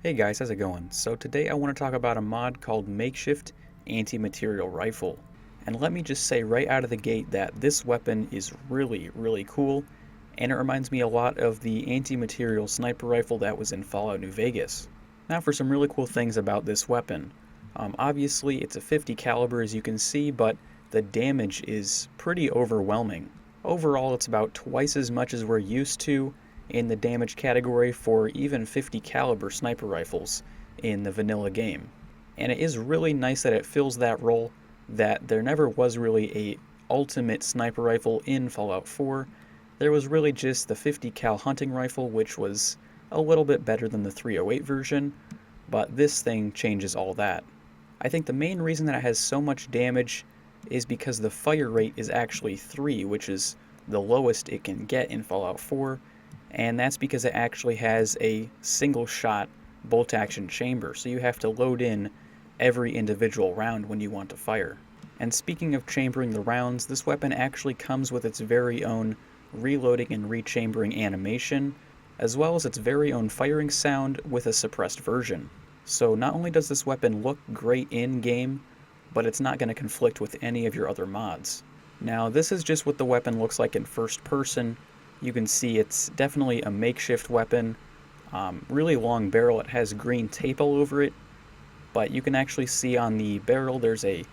Hey guys, how's it going? So today I want to talk about a mod called Makeshift Anti-Material Rifle. And let me just say right out of the gate that this weapon is really cool, and it reminds me a lot of the anti-material sniper rifle that was in Fallout New Vegas. Now for some really cool things about this weapon. Obviously it's a 50 caliber as you can see, but the damage is pretty overwhelming. Overall it's about twice as much as we're used to in the damage category for even 50 caliber sniper rifles in the vanilla game. And it is really nice that it fills that role, that there never was really a ultimate sniper rifle in Fallout 4. There was really just the 50 cal hunting rifle, which was a little bit better than the 308 version, but this thing changes all that. I think the main reason that it has so much damage is because the fire rate is actually 3, which is the lowest it can get in Fallout 4, and that's because it actually has a single shot bolt action chamber, so you have to load in every individual round when you want to fire. And speaking of chambering the rounds, this weapon actually comes with its very own reloading and rechambering animation, as well as its very own firing sound with a suppressed version. So not only does this weapon look great in-game, but it's not going to conflict with any of your other mods. Now this is just what the weapon looks like in first person. You can see it's definitely a makeshift weapon. Really long barrel, it has green tape all over it, but you can actually see on the barrel there's a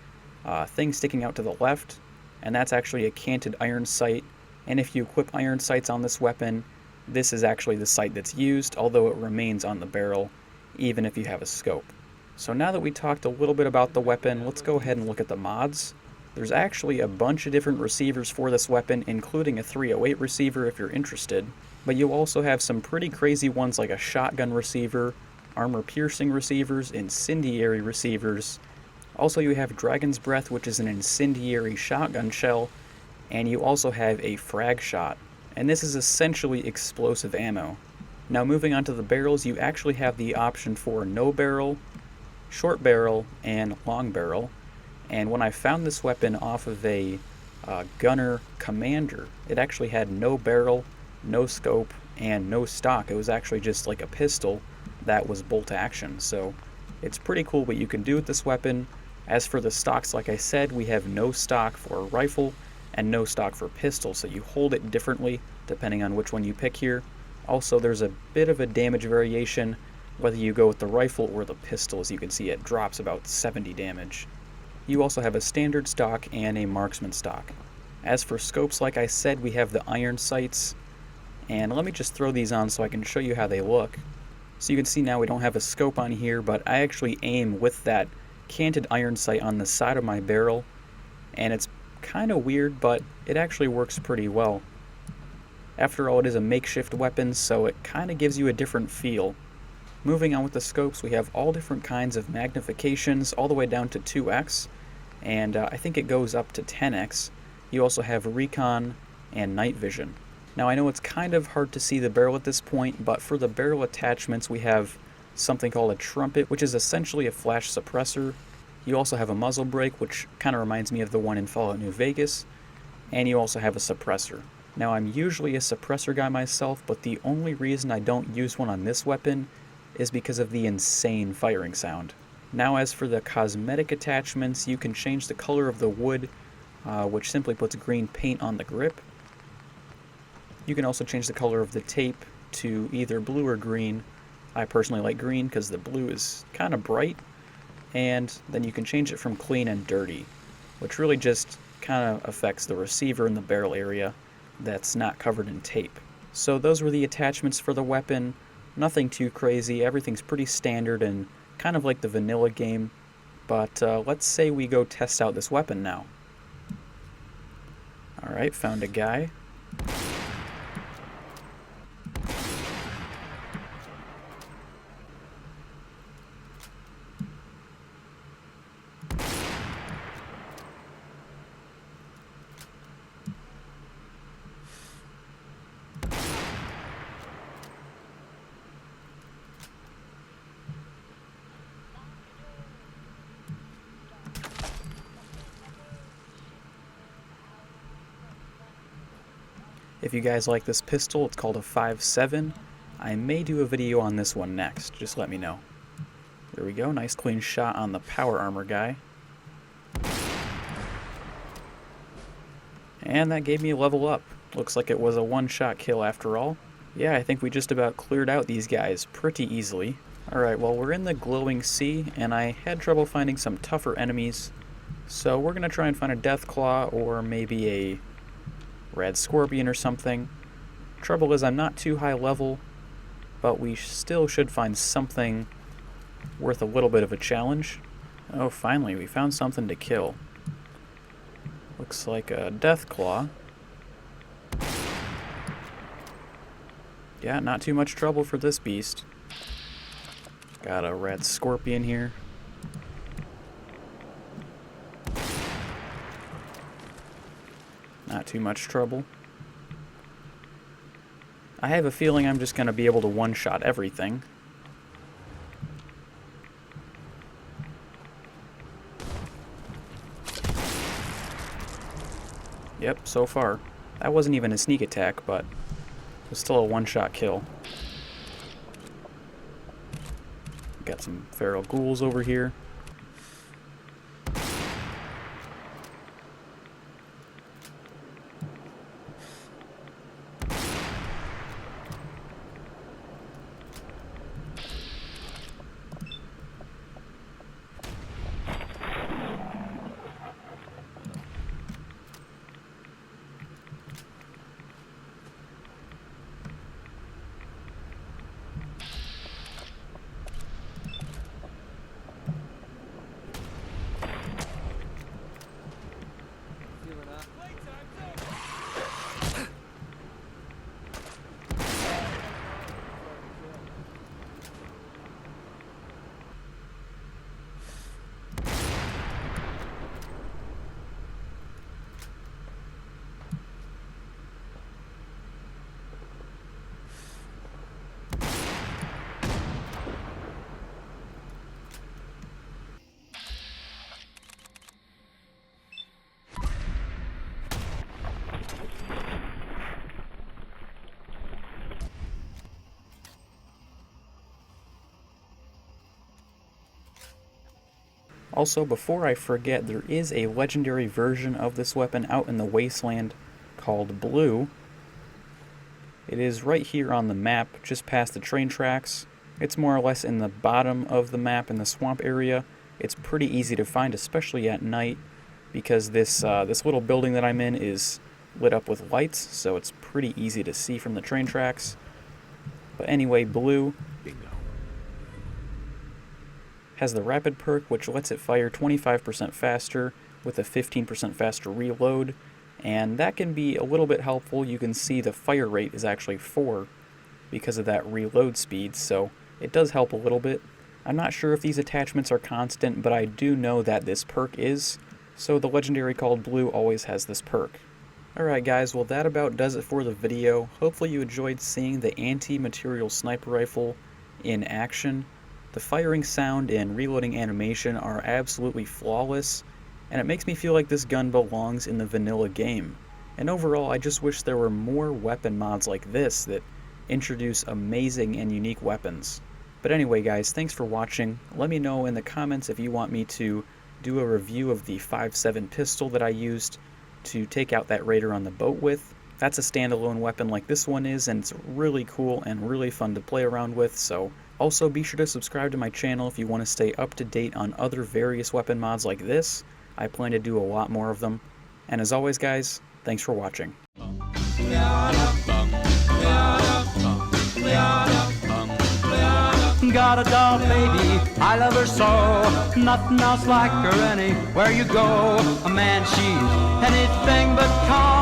thing sticking out to the left, and that's actually a canted iron sight. And if you equip iron sights on this weapon, this is actually the sight that's used, although it remains on the barrel, even if you have a scope. So now that we talked a little bit about the weapon, let's go ahead and look at the mods. There's actually a bunch of different receivers for this weapon, including a 308 receiver if you're interested, but you also have some pretty crazy ones like a shotgun receiver, armor-piercing receivers, incendiary receivers. Also you have Dragon's Breath, which is an incendiary shotgun shell, and you also have a frag shot, and this is essentially explosive ammo. Now moving on to the barrels, you actually have the option for no barrel, short barrel, and long barrel. And when I found this weapon off of a gunner commander, it actually had no barrel, no scope, and no stock. It was actually just like a pistol that was bolt action. So it's pretty cool what you can do with this weapon. As for the stocks, like I said, we have no stock for a rifle and no stock for pistol, so you hold it differently depending on which one you pick here. Also, there's a bit of a damage variation whether you go with the rifle or the pistol. As you can see, it drops about 70 damage. You also have a standard stock and a marksman stock. As for scopes, like I said, we have the iron sights, and let me just throw these on so I can show you how they look. So you can see now we don't have a scope on here, but I actually aim with that canted iron sight on the side of my barrel, and it's kind of weird, but it actually works pretty well. After all, it is a makeshift weapon, so it kind of gives you a different feel. Moving on with the scopes, we have all different kinds of magnifications, all the way down to 2x, and I think it goes up to 10x. You also have recon and night vision. Now I know it's kind of hard to see the barrel at this point, but for the barrel attachments we have something called a Trumpet, which is essentially a flash suppressor. You also have a muzzle brake, which kind of reminds me of the one in Fallout New Vegas, and you also have a suppressor. Now I'm usually a suppressor guy myself, but the only reason I don't use one on this weapon is because of the insane firing sound. Now as for the cosmetic attachments, you can change the color of the wood, which simply puts green paint on the grip. You can also change the color of the tape to either blue or green. I personally like green because the blue is kind of bright, and then you can change it from clean and dirty, which really just kind of affects the receiver in the barrel area that's not covered in tape. So those were the attachments for the weapon. Nothing too crazy, everything's pretty standard and kind of like the vanilla game, but let's say we go test out this weapon now. Alright, found a guy. If you guys like this pistol, it's called a 5.7, I may do a video on this one next, just let me know. There we go, nice clean shot on the power armor guy. And that gave me a level up. Looks like it was a one-shot kill after all. Yeah, I think we just about cleared out these guys pretty easily. Alright, well we're in the glowing sea, and I had trouble finding some tougher enemies. So we're gonna try and find a Deathclaw or maybe a Red Scorpion or something. Trouble is I'm not too high level, but we still should find something worth a little bit of a challenge. Oh, finally, we found something to kill. Looks like a Deathclaw. Yeah, not too much trouble for this beast. Got a Red Scorpion here. Not too much trouble. I have a feeling I'm just going to be able to one-shot everything. Yep, so far. That wasn't even a sneak attack, but it was still a one-shot kill. Got some feral ghouls over here. Also, before I forget, there is a legendary version of this weapon out in the wasteland called Blue. It is right here on the map, just past the train tracks. It's more or less in the bottom of the map in the swamp area. It's pretty easy to find, especially at night, because this little building that I'm in is lit up with lights, so it's pretty easy to see from the train tracks. But anyway, Blue has the rapid perk, which lets it fire 25% faster with a 15% faster reload, and that can be a little bit helpful. You can see the fire rate is actually 4 because of that reload speed, so it does help a little bit. I'm not sure if these attachments are constant, but I do know that this perk is, so the legendary called Blue always has this perk. Alright guys, well that about does it for the video. Hopefully you enjoyed seeing the anti-material sniper rifle in action. The firing sound and reloading animation are absolutely flawless, and it makes me feel like this gun belongs in the vanilla game. And overall, I just wish there were more weapon mods like this that introduce amazing and unique weapons. But anyway guys, thanks for watching. Let me know in the comments if you want me to do a review of the 5.7 pistol that I used to take out that raider on the boat with. That's a standalone weapon like this one is, and it's really cool and really fun to play around with, so also be sure to subscribe to my channel if you want to stay up to date on other various weapon mods like this. I plan to do a lot more of them. And as always guys, thanks for watching. Got a doll baby, I love her so. Nothing else like her anywhere you go. A man, she's anything but calm.